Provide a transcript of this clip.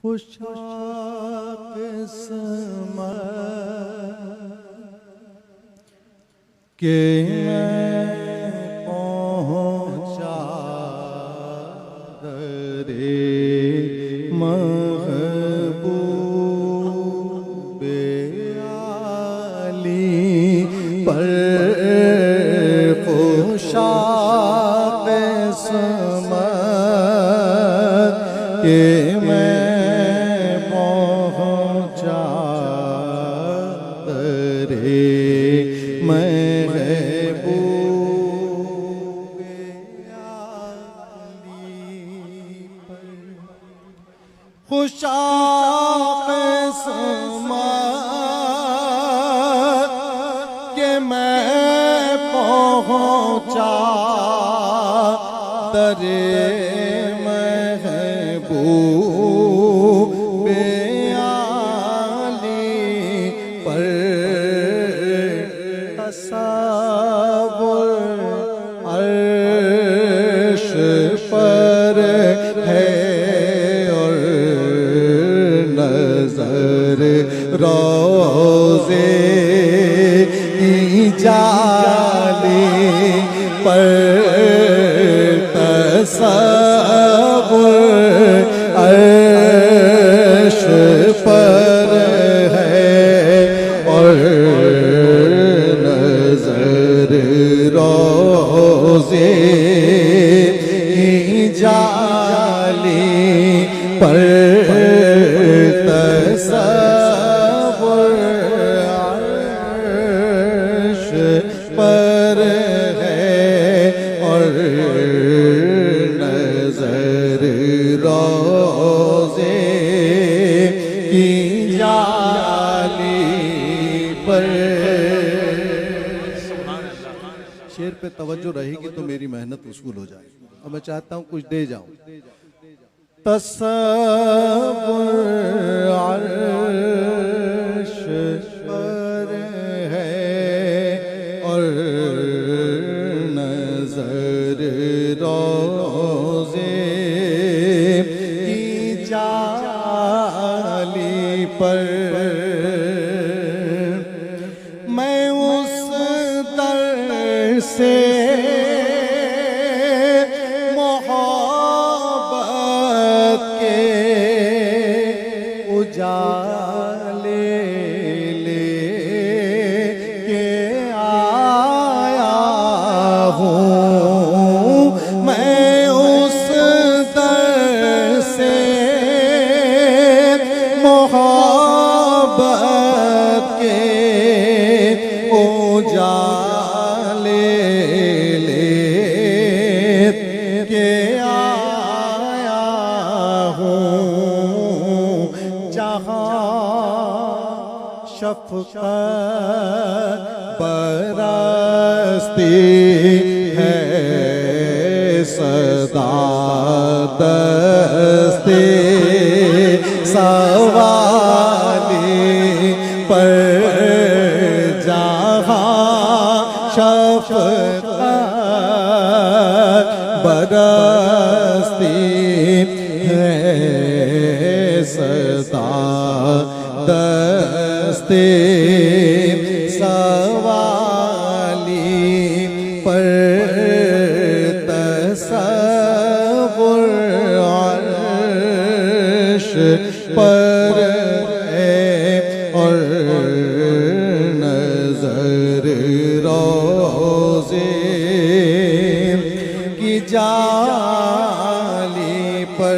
خوشا قسمت کہ میں پہنچا درے محبوب عالی پر خوشا قسمت کہ میں پہنچا درے محبوب عالی پر خوشا قسمت کہ میں پہنچا درے محبوب عالی پر تصور عرش پر ہے اور نظر روضے کی جالی پر تصور عرش پر ہے اور نظر روضے کی جالی پر تصور عرش پر ہے اور نظر روضے کی جالی پر شعر پہ توجہ رہے گی تو میری محنت وصول ہو جائے گی اور میں چاہتا ہوں کچھ دے جاؤں تصور عرش پر ہے اور نظر روضے کی جالی پر میں اس در سے محبت کے اجالے لے کے آیا ہوں میں اس در سے محبت کے اجالے لے کے آیا ہوں جہاں شفقت برستی ہے صدا دستی سوالی پر جہاں شفقت برستی ہے صدا دستی سوالی پر تصور عرش پر ہے اور نظر روضے کی جالی پر